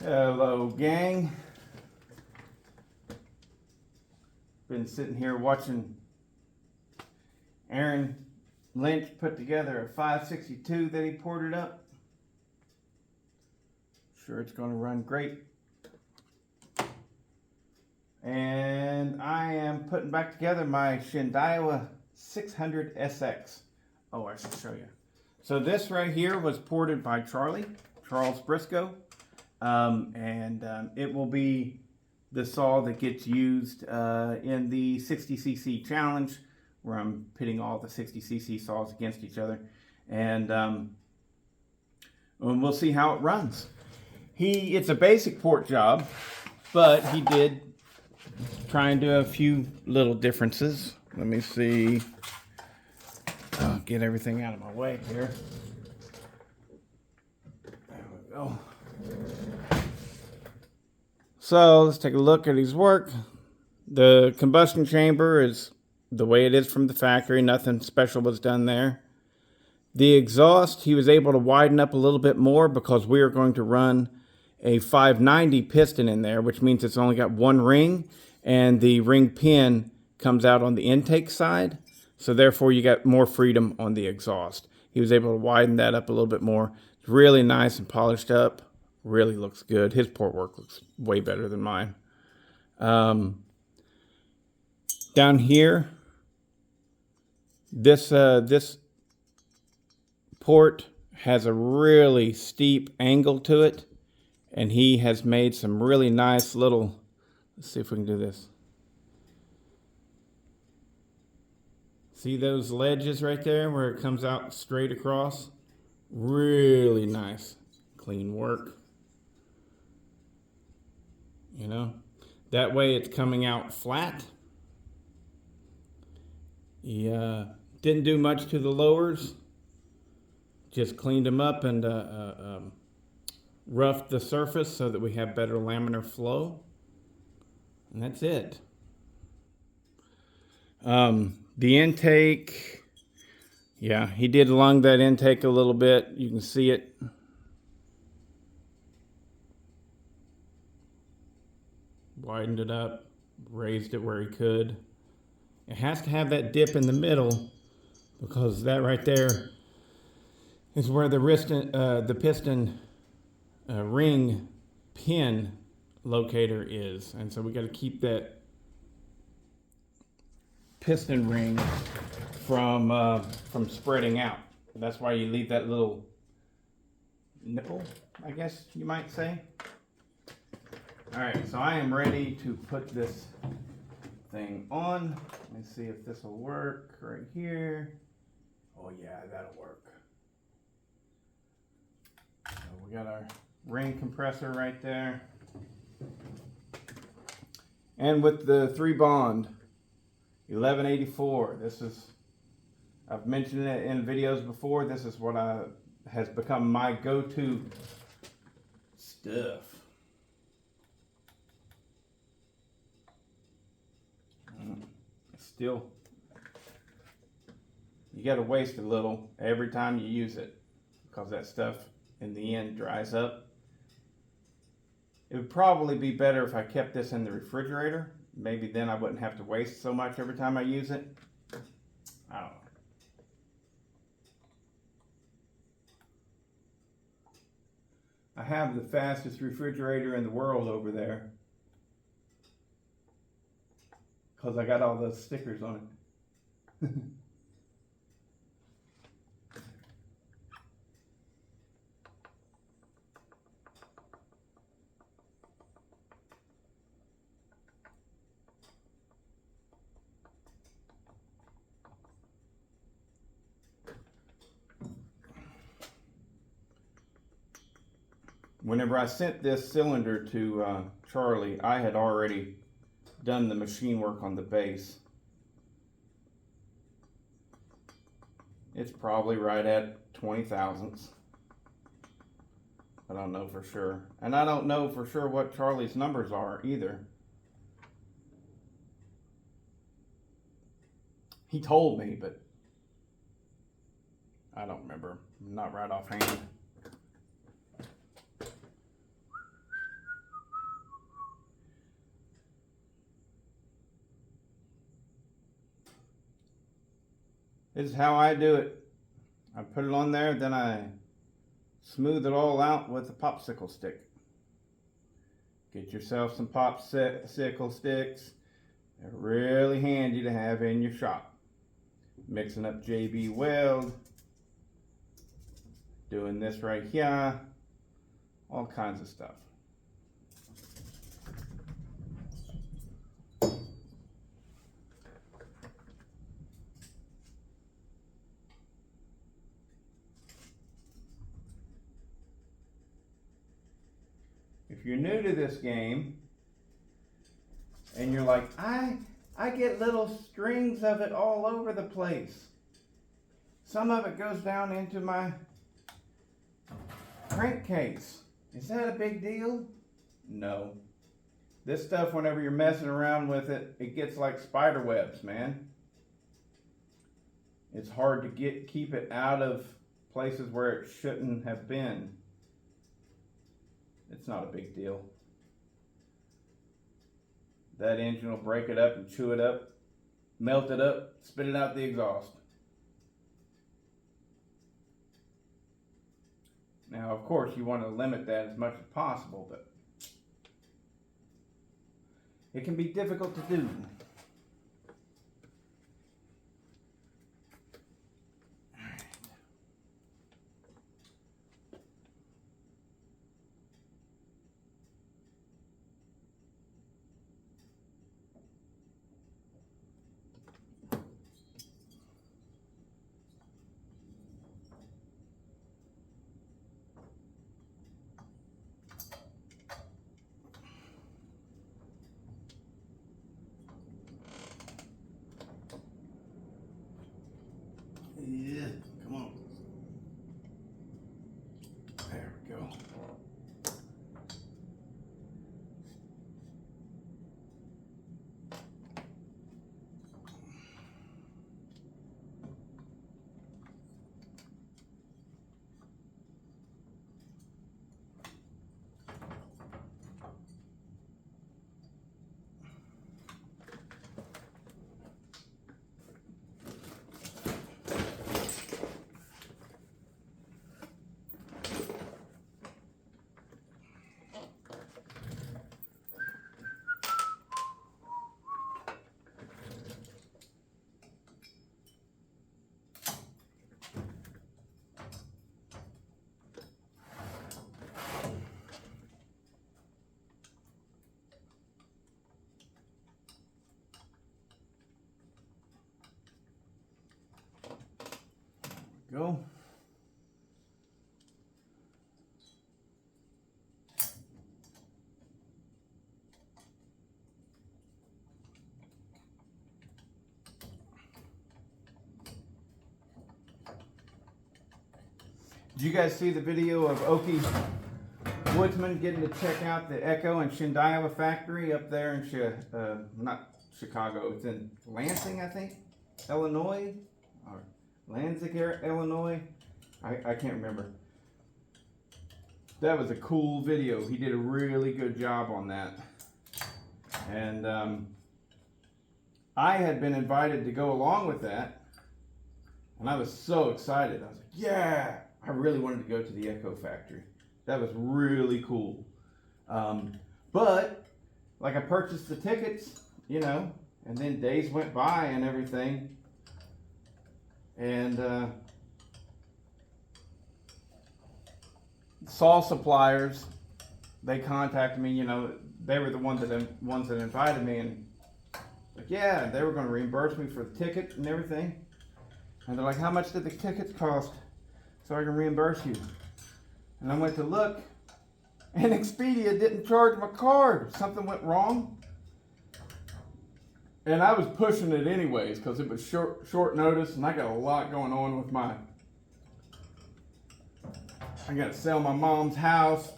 Hello, gang. Been sitting here watching Aaron Lynch put together a 562 that he ported up. Sure, it's going to run great. And I am putting back together my Shindaiwa 600 SX. Oh, I should show you. So this right here was ported by Charles Briscoe. It will be the saw that gets used in the 60cc challenge, where I'm pitting all the 60cc saws against each other. And we'll see how it runs. It's a basic port job, but he did try and do a few little differences. Let me see. I'll get everything out of my way here. There we go. So let's take a look at his work. The combustion chamber is the way it is from the factory. Nothing special was done there. The exhaust, he was able to widen up a little bit more because we are going to run a 590 piston in there, which means it's only got one ring, and the ring pin comes out on the intake side. So therefore you got more freedom on the exhaust. He was able to widen that up a little bit more. It's really nice and polished up. Really looks good. His port work looks way better than mine. Down here, this port has a really steep angle to it, and he has made some really nice little, let's see if we can do this. See those ledges right there where it comes out straight across? Really nice, clean work. You know, that way it's coming out flat. He didn't do much to the lowers, just cleaned them up and roughed the surface so that we have better laminar flow. And that's it. The intake, yeah, he did lung that intake a little bit. You can see it. Widened it up, raised it where he could. It has to have that dip in the middle because that right there is where the piston ring pin locator is. And so we got to keep that piston ring from spreading out. That's why you leave that little nipple, I guess you might say. All right, so I am ready to put this thing on. Let me see if this will work right here. Oh yeah, that'll work. So we got our ring compressor right there. And with the 3-bond 1184, this is, I've mentioned it in videos before, this is what has become my go-to stuff. Still, you got to waste a little every time you use it because that stuff in the end dries up. It would probably be better if I kept this in the refrigerator. Maybe then I wouldn't have to waste so much every time I use it. I don't know. I have the fastest refrigerator in the world over there, because I got all those stickers on it. Whenever I sent this cylinder to Charlie, I had already done the machine work on the base. It's probably right at 20 thousandths. I don't know for sure. And I don't know for sure what Charlie's numbers are either. He told me, but I don't remember. Not right offhand. This is how I do it. I put it on there, then I smooth it all out with a popsicle stick. Get yourself some popsicle sticks. They're really handy to have in your shop. Mixing up JB Weld. Doing this right here. All kinds of stuff. If you're new to this game and you're like, I get little strings of it all over the place. Some of it goes down into my crankcase. Is that a big deal? No. This stuff, whenever you're messing around with it, it gets like spider webs, man. It's hard to keep it out of places where it shouldn't have been. It's not a big deal. That engine will break it up and chew it up, melt it up, spit it out the exhaust. Now, of course, you want to limit that as much as possible, but it can be difficult to do. Yeah, come on. There we go. Go. Did you guys see the video of Okie Woodsman getting to check out the Echo and Shindaiwa factory up there in not Chicago, it's in Lansing, I think, Illinois, or Lansing, Illinois. I can't remember. That was a cool video. He did a really good job on that. And I had been invited to go along with that. And I was so excited. I was like, yeah, I really wanted to go to the Echo factory. That was really cool. But, like, I purchased the tickets, you know, and then days went by and everything. And saw suppliers, they contacted me, you know, they were the ones that invited me, and like, yeah, they were going to reimburse me for the ticket and everything. And they're like, how much did the tickets cost so I can reimburse you? And I went to look, and Expedia didn't charge my card. Something went wrong. And I was pushing it anyways because it was short notice, and I got a lot going on with I got to sell my mom's house.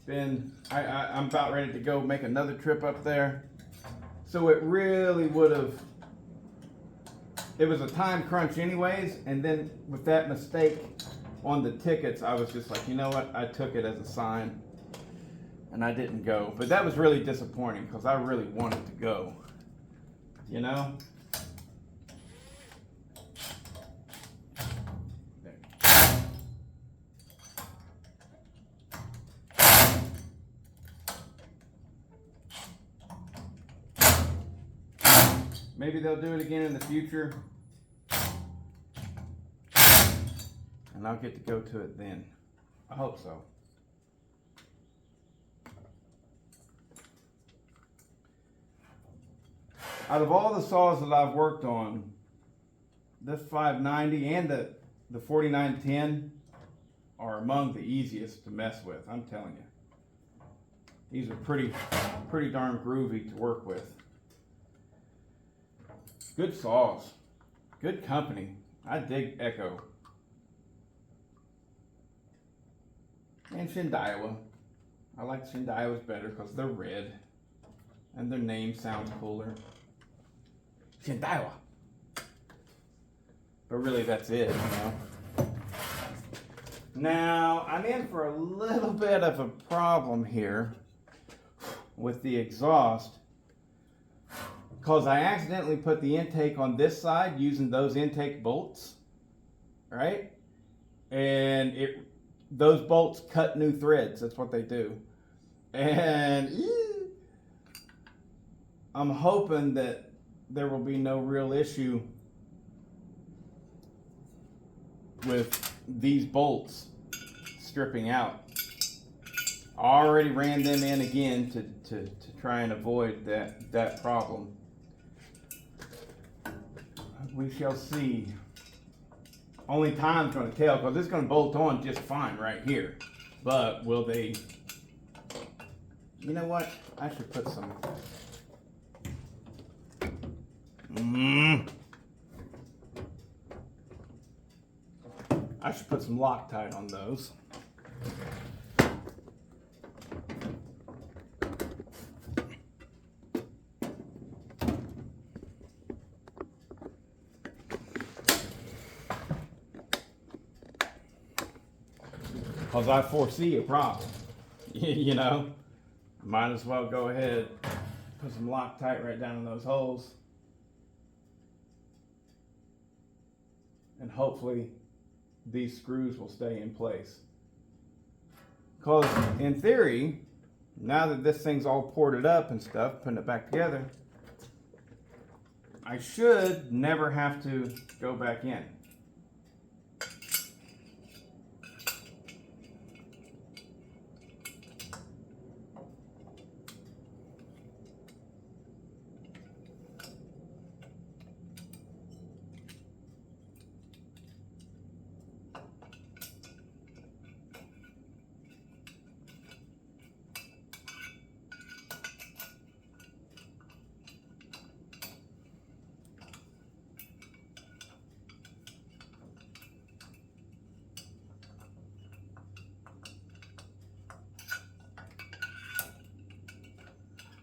I'm about ready to go make another trip up there. So it really it was a time crunch anyways, and then with that mistake on the tickets, I was just like, you know what, I took it as a sign, and I didn't go. But that was really disappointing because I really wanted to go. You know? Maybe they'll do it again in the future. And I'll get to go to it then. I hope so. Out of all the saws that I've worked on, this 590 and the 4910 are among the easiest to mess with, I'm telling you. These are pretty darn groovy to work with. Good saws. Good company. I dig Echo. And Shindaiwa. I like Shindaiwas better because they're red. And their name sounds cooler. Shindaiwa. But really that's it, you know. Now, I'm in for a little bit of a problem here with the exhaust, because I accidentally put the intake on this side using those intake bolts, right? And those bolts cut new threads. That's what they do. And I'm hoping that there will be no real issue with these bolts stripping out. I already ran them in again to try and avoid that problem. We shall see. Only time's going to tell, because it's going to bolt on just fine right here. But will they? You know what? I should put some. I should put some Loctite on those. Because I foresee a problem. You know, might as well go ahead, put some Loctite right down in those holes. And hopefully these screws will stay in place. Because in theory, now that this thing's all ported up and stuff, putting it back together, I should never have to go back in.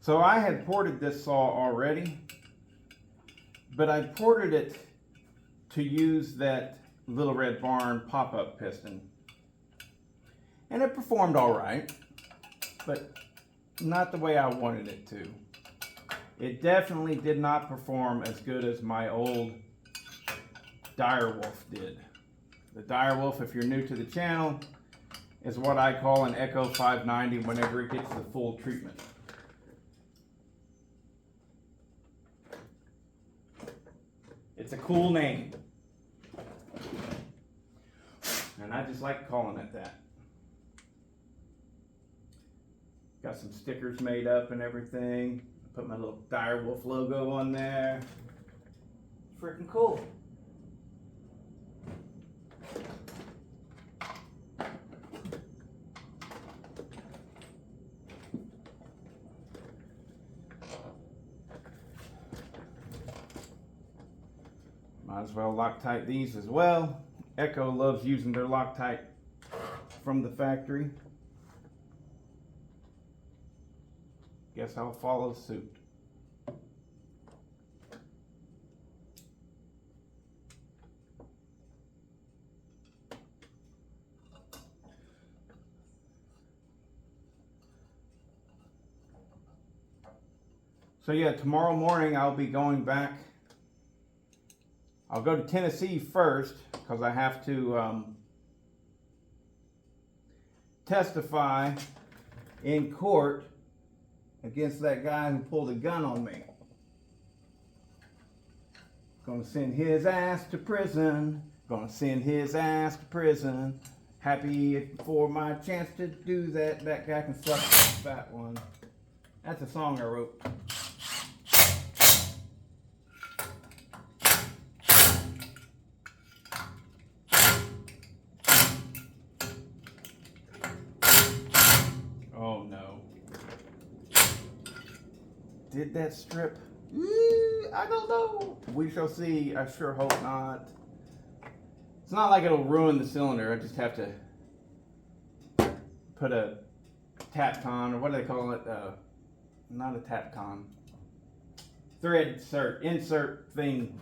So I had ported this saw already, but I ported it to use that Little Red Barn pop-up piston. And it performed all right, but not the way I wanted it to. It definitely did not perform as good as my old Direwolf did. The Direwolf, if you're new to the channel, is what I call an Echo 590 whenever it gets the full treatment. It's a cool name. And I just like calling it that. Got some stickers made up and everything. Put my little Direwolf logo on there. Freaking cool. Might as well Loctite these as well. Echo loves using their Loctite from the factory. Guess I'll follow suit. So yeah, tomorrow morning I'll be going back. I'll go to Tennessee first because I have to testify in court against that guy who pulled a gun on me. Gonna send his ass to prison. Gonna send his ass to prison. Happy for my chance to do that. That guy can suck that one. That's a song I wrote. Oh no. Did that strip? I don't know. We shall see. I sure hope not. It's not like it'll ruin the cylinder. I just have to put a Tapcon, or what do they call it? Not a Tapcon. Thread insert thing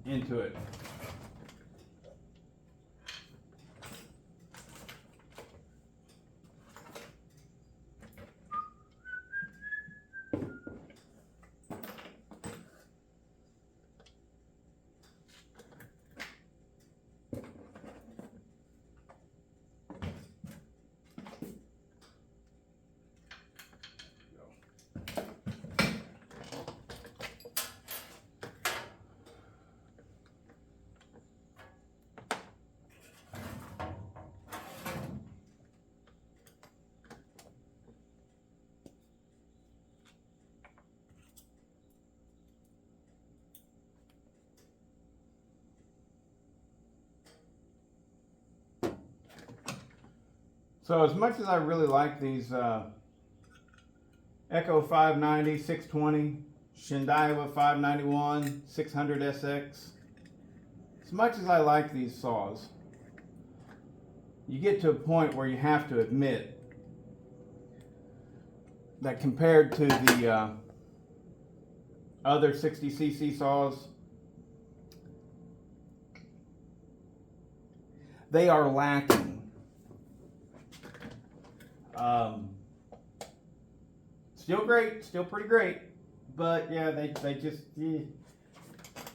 into it. So as much as I really like these Echo 590, 620, Shindaiwa 591, 600 SX, as much as I like these saws, you get to a point where you have to admit that compared to the other 60cc saws, they are lacking. Still great, still pretty great, but yeah,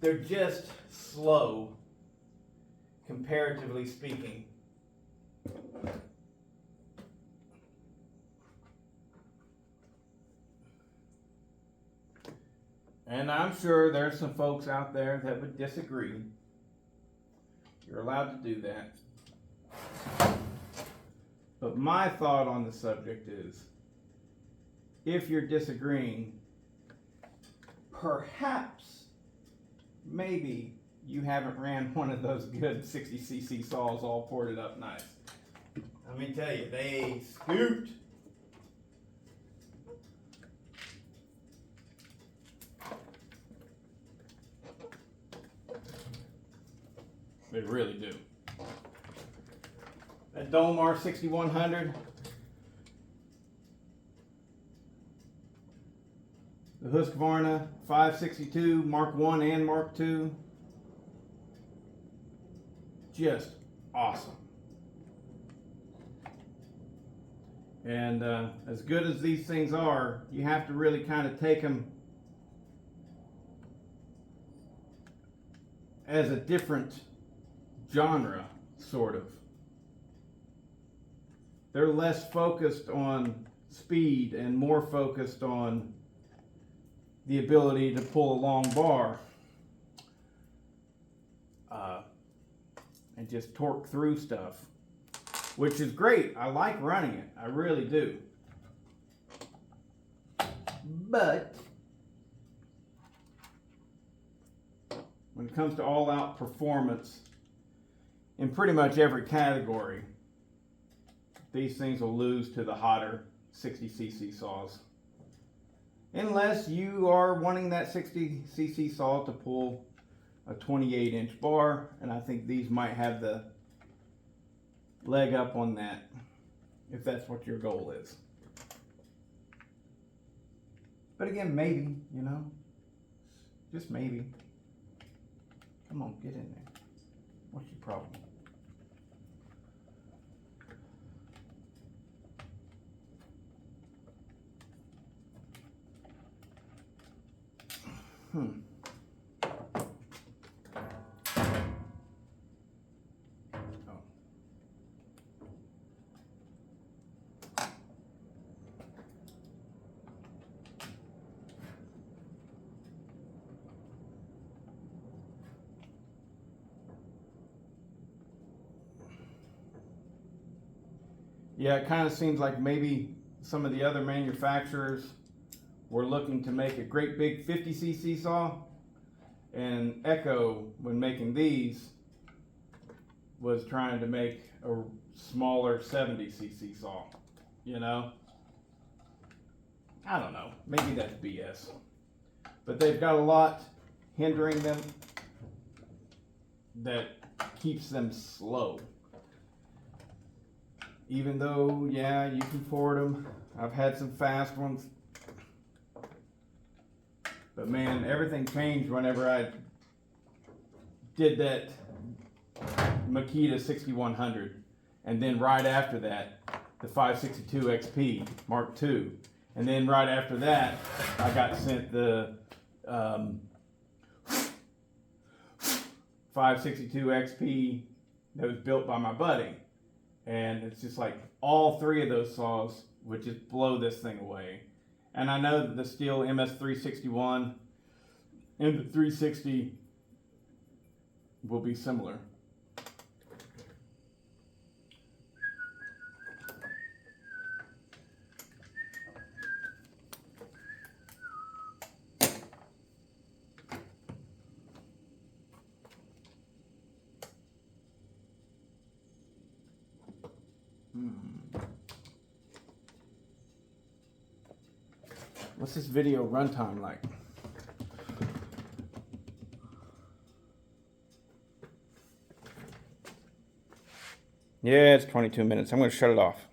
they're just slow, comparatively speaking. And I'm sure there's some folks out there that would disagree. You're allowed to do that. But my thought on the subject is, if you're disagreeing, perhaps, maybe you haven't ran one of those good 60cc saws all ported up nice. Let me tell you, they scoot. They really do. That Domar 6100, the Husqvarna 562 Mark 1 and Mark 2, just awesome. And as good as these things are, you have to really kind of take them as a different genre, sort of. They're less focused on speed and more focused on the ability to pull a long bar and just torque through stuff, which is great. I like running it. I really do. But when it comes to all-out performance in pretty much every category, these things will lose to the hotter 60cc saws. Unless you are wanting that 60cc saw to pull a 28-inch bar, and I think these might have the leg up on that, if that's what your goal is. But again, maybe, you know, just maybe. Come on, get in there. What's your problem? Yeah, it kind of seems like maybe some of the other manufacturers were looking to make a great big 50cc saw, and Echo, when making these, was trying to make a smaller 70cc saw. You know? I don't know. Maybe that's BS. But they've got a lot hindering them that keeps them slow. Even though, yeah, you can afford them. I've had some fast ones. But man, everything changed whenever I did that Makita 6100. And then right after that, the 562 XP Mark II. And then right after that, I got sent the 562 XP that was built by my buddy. And it's just like all three of those saws would just blow this thing away. And I know that the Steel MS361 and the 360 will be similar. What's this video runtime like? Yeah, it's 22 minutes. I'm going to shut it off.